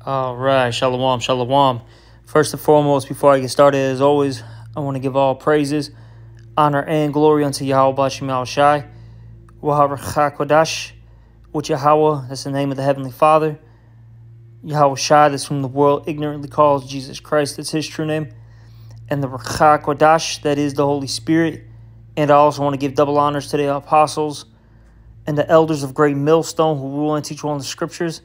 All right, shalom, shalom. First and foremost, before I get started, as always, I want to give all praises, honor, and glory unto Yahweh Bashim Shai, Waharach Kodash, which Yahweh, that's the name of the Heavenly Father. Yahweh Shai, that's whom the world ignorantly calls Jesus Christ, that's his true name. And the Ruach Kodash, that is the Holy Spirit. And I also want to give double honors to the apostles and the elders of Great Millstone who rule and teach one of the scriptures.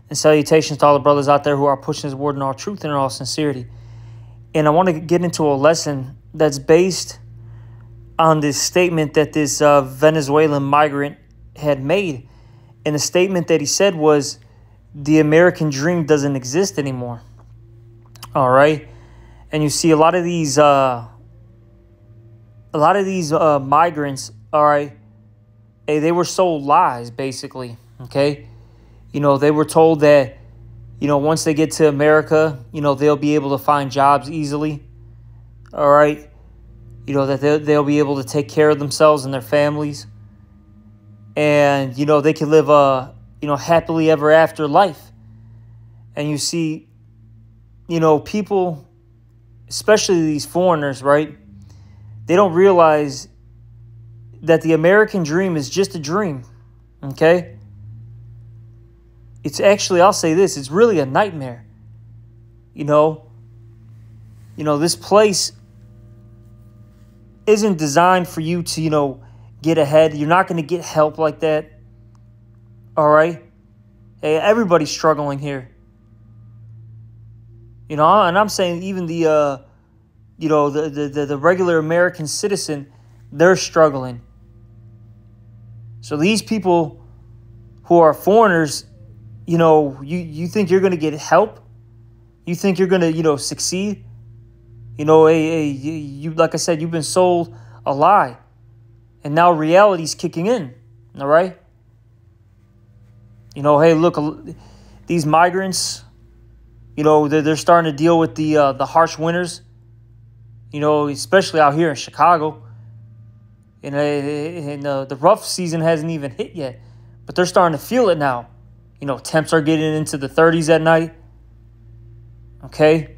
And salutations to all the brothers out there who are pushing his word in all truth and in all sincerity. And I want to get into a lesson that's based on this statement that this Venezuelan migrant had made. And the statement that he said was, the American dream doesn't exist anymore. All right. And you see a lot of these migrants, all right, they were sold lies, basically, okay? You know, they were told that, you know, once they get to America, you know, they'll be able to find jobs easily, all right? You know, that they'll be able to take care of themselves and their families. And, you know, they can live a, happily ever after life. And you see, you know, people, especially these foreigners, right? They don't realize that the American dream is just a dream, okay? It's actually, I'll say this, it's really a nightmare. You know, this place isn't designed for you to, get ahead. You're not going to get help like that. All right? Hey, everybody's struggling here. You know, and I'm saying even the regular American citizen, they're struggling. So these people who are foreigners, you think you're going to get help? You think you're going to, succeed? You like I said, you've been sold a lie. And now reality's kicking in, all right? Hey, look, these migrants, they're starting to deal with the harsh winters, especially out here in Chicago. And the rough season hasn't even hit yet, but they're starting to feel it now. Temps are getting into the 30s at night. Okay,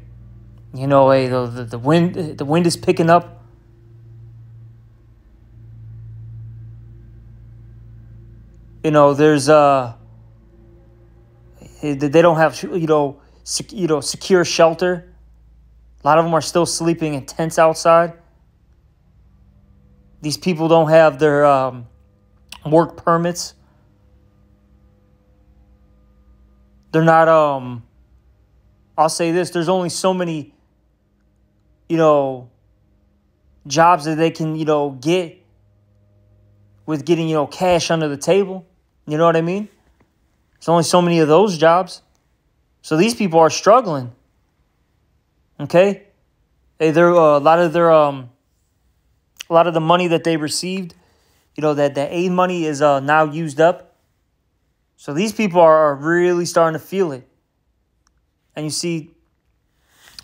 the wind is picking up. There's they don't have secure shelter. A lot of them are still sleeping in tents outside. These people don't have their work permits. They're not, I'll say this, there's only so many, jobs that they can, get with getting, cash under the table. You know what I mean? There's only so many of those jobs. So these people are struggling. Okay? Hey, they're a lot of the money that they received, that aid money is now used up. So these people are really starting to feel it. And you see,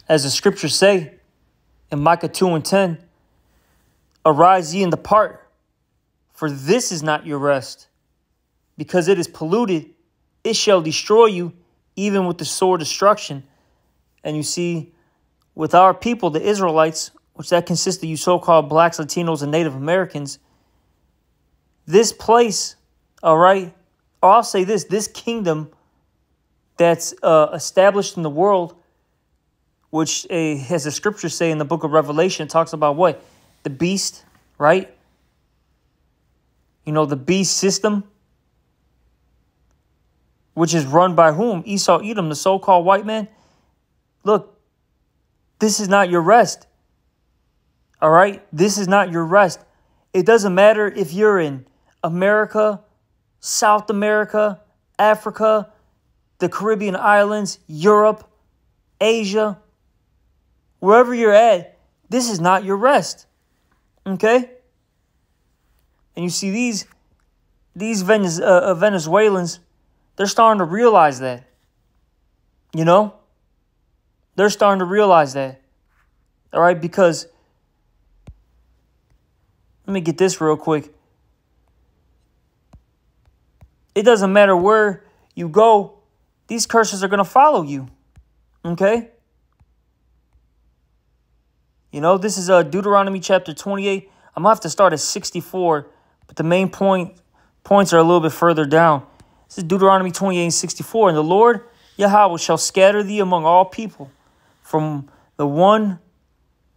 as the scriptures say in Micah 2:10, arise ye and depart, for this is not your rest. Because it is polluted, it shall destroy you, even with the sword destruction. And you see, with our people, the Israelites, which that consists of you so-called blacks, Latinos, and Native Americans, this place, all right, or I'll say this kingdom that's established in the world, which, as the scriptures say in the book of Revelation, talks about what? The beast, right? The beast system, which is run by whom? Esau, Edom, the so-called white man. Look, this is not your rest. All right? This is not your rest. It doesn't matter if you're in America, South America, Africa, the Caribbean islands, Europe, Asia, wherever you're at, this is not your rest. Okay? And you see these Venezuelans, they're starting to realize that. They're starting to realize that. All right? Because, let me get this real quick. It doesn't matter where you go these curses are going to follow you. Okay? You know, this is Deuteronomy chapter 28. I'm going to have to start at 64, but the main points are a little bit further down. This is Deuteronomy 28 and 64. And the Lord Yahweh shall scatter thee among all people, from the one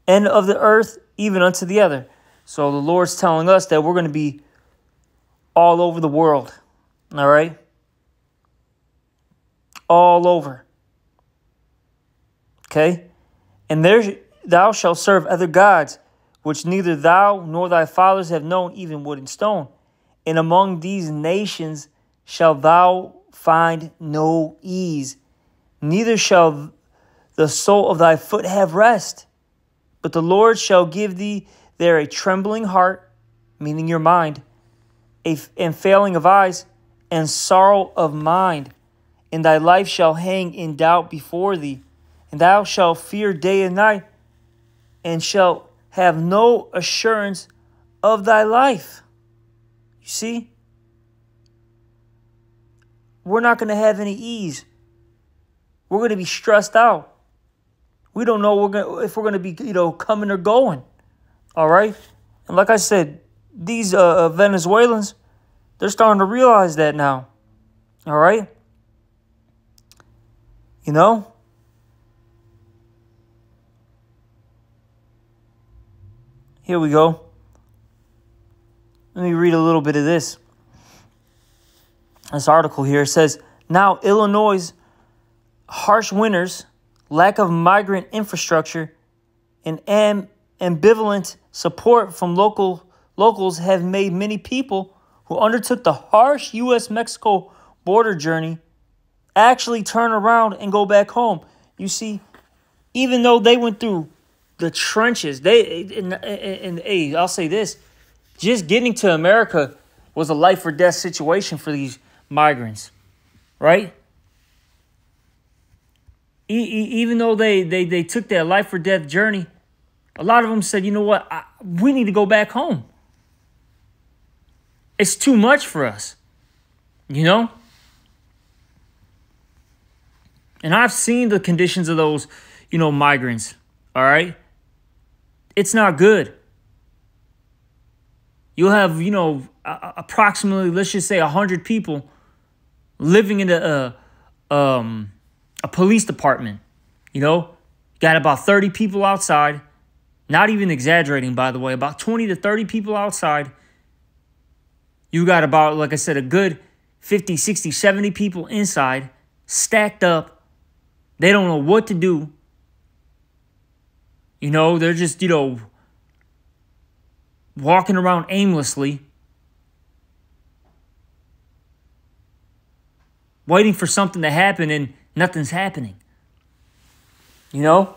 end of the earth even unto the other. So the Lord's telling us that we're going to be all over the world. All right? All over. Okay? And there thou shalt serve other gods, which neither thou nor thy fathers have known, even wood and stone. And among these nations shalt thou find no ease, neither shall the sole of thy foot have rest. But the Lord shall give thee there a trembling heart, meaning your mind, and failing of eyes, and sorrow of mind. And thy life shall hang in doubt before thee, and thou shalt fear day and night, and shalt have no assurance of thy life. You see? We're not going to have any ease. We're going to be stressed out. We don't know if we're going to be, coming or going. All right? And like I said, these Venezuelans, they're starting to realize that now. All right? You know? Here we go. Let me read a little bit of this. This article here says, now Illinois' harsh winters, lack of migrant infrastructure, and ambivalent support from locals have made many people who undertook the harsh U.S.-Mexico border journey actually turn around and go back home. You see, even though they went through the trenches, hey, I'll say this, just getting to America was a life or death situation for these migrants, right? Even though they took that life or death journey, a lot of them said, you know what, we need to go back home. It's too much for us, you know? And I've seen the conditions of those, migrants, all right? It's not good. You'll have, approximately, let's just say 100 people living in a police department. Got about 30 people outside. Not even exaggerating, by the way, about 20 to 30 people outside. You got about, like I said, a good 50, 60, 70 people inside, stacked up. They don't know what to do. They're just, walking around aimlessly, waiting for something to happen, and nothing's happening. You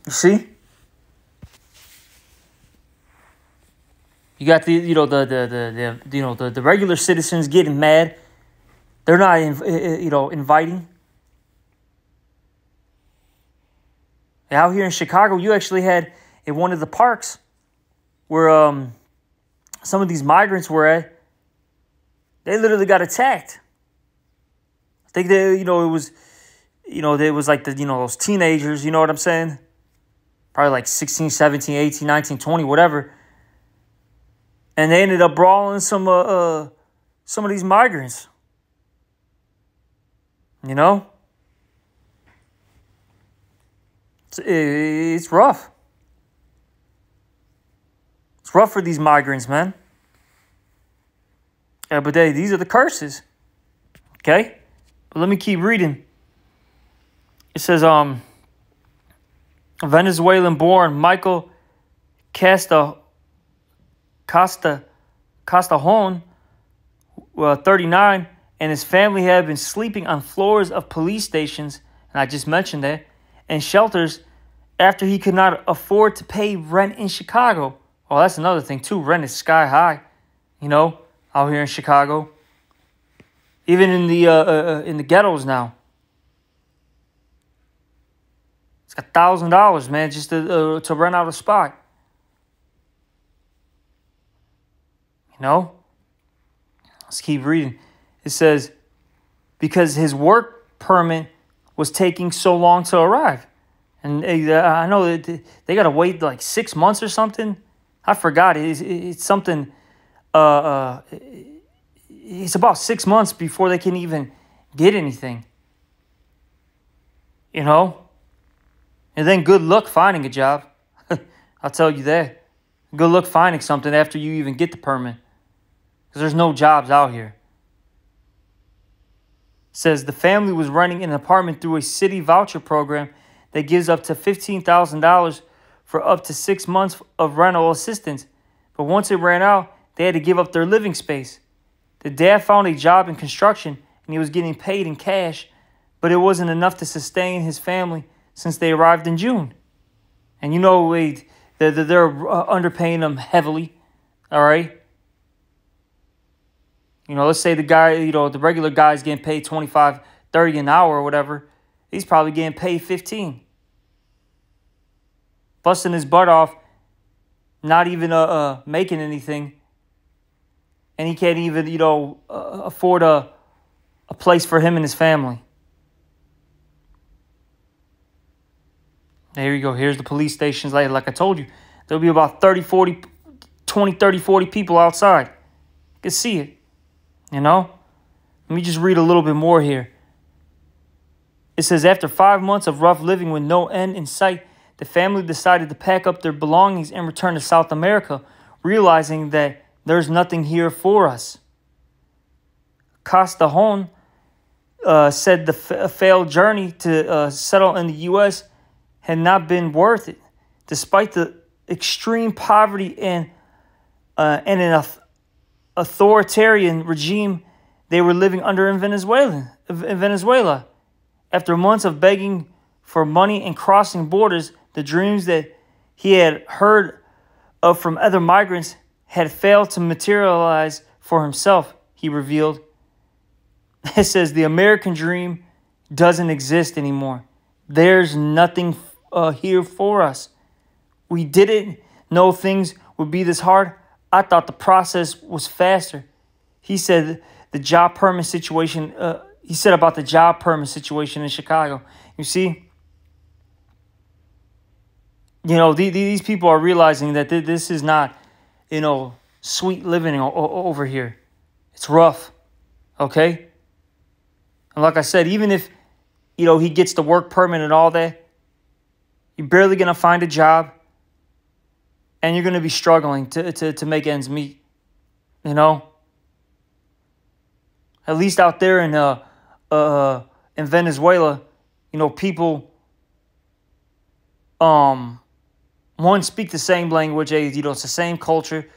see? You got the regular citizens getting mad. They're not inviting. Out here in Chicago, you actually had in one of the parks where some of these migrants were at, they literally got attacked. I think there was like those teenagers, you know what I'm saying? Probably like 16, 17, 18, 19, 20, whatever. And they ended up brawling some of these migrants. It's rough. It's rough for these migrants, man. Yeah, but these are the curses. Okay? But let me keep reading. It says, Venezuelan-born Michael Castajon, 39, and his family have been sleeping on floors of police stations, and I just mentioned that, and shelters after he could not afford to pay rent in Chicago. Oh, that's another thing, too. Rent is sky high, out here in Chicago. Even in the ghettos now. It's $1,000, man, just to rent out a spot. Let's keep reading. It says, because his work permit was taking so long to arrive. And I know that they got to wait like 6 months or something. I forgot. It's something. It's about 6 months before they can even get anything. You know? And then good luck finding a job. I'll tell you that. Good luck finding something after you even get the permit. Because there's no jobs out here. It says the family was renting an apartment through a city voucher program that gives up to $15,000 for up to 6 months of rental assistance. But once it ran out, they had to give up their living space. The dad found a job in construction and he was getting paid in cash, but it wasn't enough to sustain his family since they arrived in June. And you know, they're underpaying them heavily, all right? You know, let's say the guy, you know, the regular guy's getting paid $25, $30 an hour or whatever. He's probably getting paid $15. Busting his butt off, not even making anything. And he can't even, you know, afford a place for him and his family. There you go. Here's the police stations. Like I told you, there'll be about 30, 40, 20, 30, 40 people outside. You can see it, you know? Let me just read a little bit more here. It says, after 5 months of rough living with no end in sight, the family decided to pack up their belongings and return to South America, realizing that there's nothing here for us. Castajon said the failed journey to settle in the U.S. had not been worth it, despite the extreme poverty and an authoritarian regime they were living under in Venezuela. After months of begging for money and crossing borders, the dreams that he had heard of from other migrants had failed to materialize for himself, he revealed. It says the American dream doesn't exist anymore. There's nothing here for us. We didn't know things would be this hard. I thought the process was faster. He said the job permit situation. He said about the job permit situation in Chicago. You see, you know, these people are realizing that this is not, you know, sweet living over here. It's rough, okay? And like I said, even if, you know, he gets the work permit and all that, you're barely going to find a job, and you're going to be struggling to make ends meet, you know? At least out there in Venezuela, you know, people, one, speak the same language, you know, it's the same culture,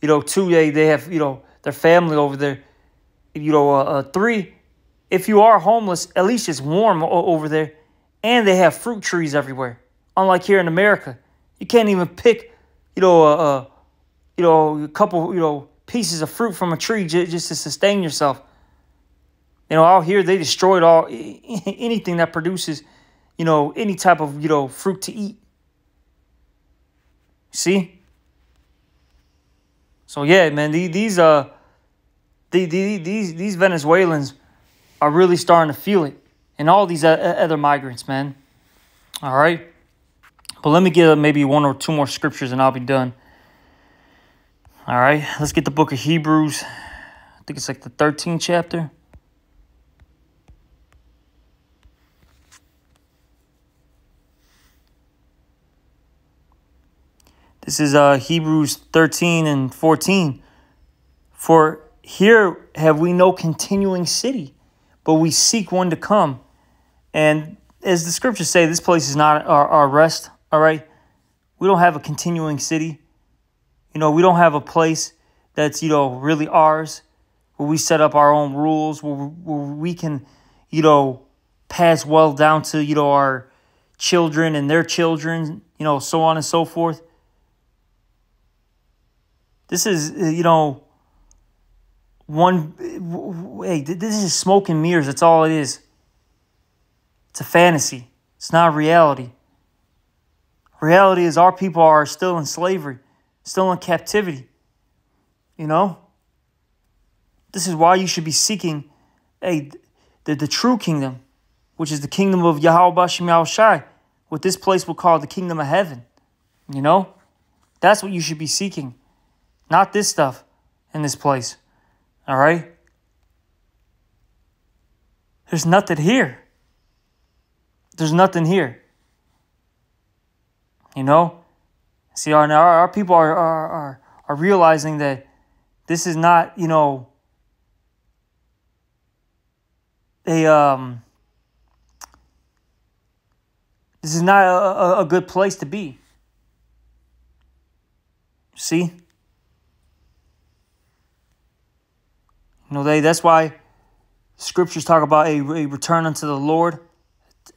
you know, two, they have, you know, their family over there, you know, three, if you are homeless, at least it's warm over there, and they have fruit trees everywhere. Unlike here in America, you can't even pick, you know, a couple, you know, pieces of fruit from a tree just to sustain yourself. You know, out here they destroyed anything that produces, you know, any type of, you know, fruit to eat. See? So yeah, man, these Venezuelans are really starting to feel it, and all these other migrants, man. All right. But let me get maybe one or two more scriptures and I'll be done. All right, let's get the book of Hebrews. I think it's like the 13th chapter. This is Hebrews 13 and 14. For here have we no continuing city, but we seek one to come. And as the scriptures say, this place is not our rest. All right, we don't have a continuing city. You know, we don't have a place that's, you know, really ours, where we set up our own rules, where we can, you know, pass well down to, you know, our children and their children, you know, so on and so forth. This is, you know, this is smoke and mirrors. That's all it is. It's a fantasy. It's not reality. Reality is our people are still in slavery, still in captivity. You know? This is why you should be seeking the true kingdom, which is the kingdom of Yahweh Bashem Yahushai, what this place will call the kingdom of heaven. You know? That's what you should be seeking. Not this stuff in this place. All right? There's nothing here. There's nothing here. You know? See, our people are realizing that this is not, you know, this is not a good place to be. See? You know, that's why scriptures talk about a return unto the Lord.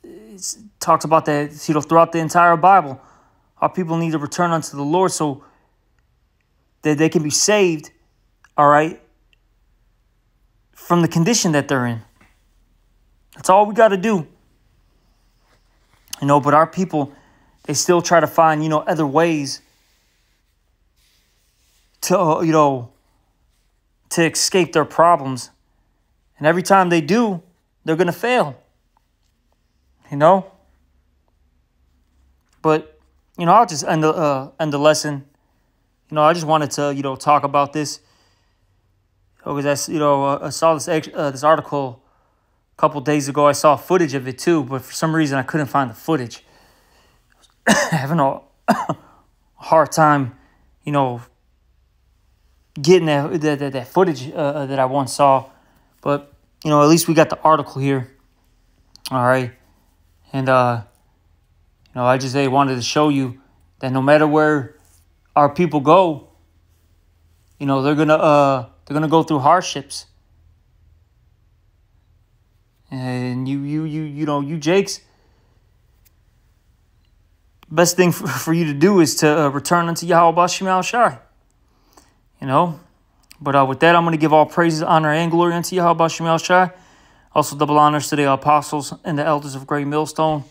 It talks about that, you know, throughout the entire Bible. Our people need to return unto the Lord so that they can be saved, all right, from the condition that they're in. That's all we got to do. You know, but our people, they still try to find, you know, other ways to, you know, to escape their problems. And every time they do, they're going to fail. You know? But, you know, I'll just end the lesson. You know, I just wanted to, you know, talk about this. Because, you know, I saw this article a couple days ago. I saw footage of it too, but for some reason I couldn't find the footage. Having a hard time, you know, getting that footage that I once saw. But, you know, at least we got the article here. All right. And, you know, I just wanted to show you that no matter where our people go, you know, they're gonna go through hardships. And you know, you Jakes, best thing for you to do is to return unto Yahweh Bashem Yahushai. You know, but with that, I'm going to give all praises, honor, and glory unto Yahweh Bashem Yahushai. Also, double honors to the apostles and the elders of Great Millstone.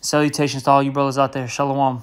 Salutations to all you brothers out there. Shalom.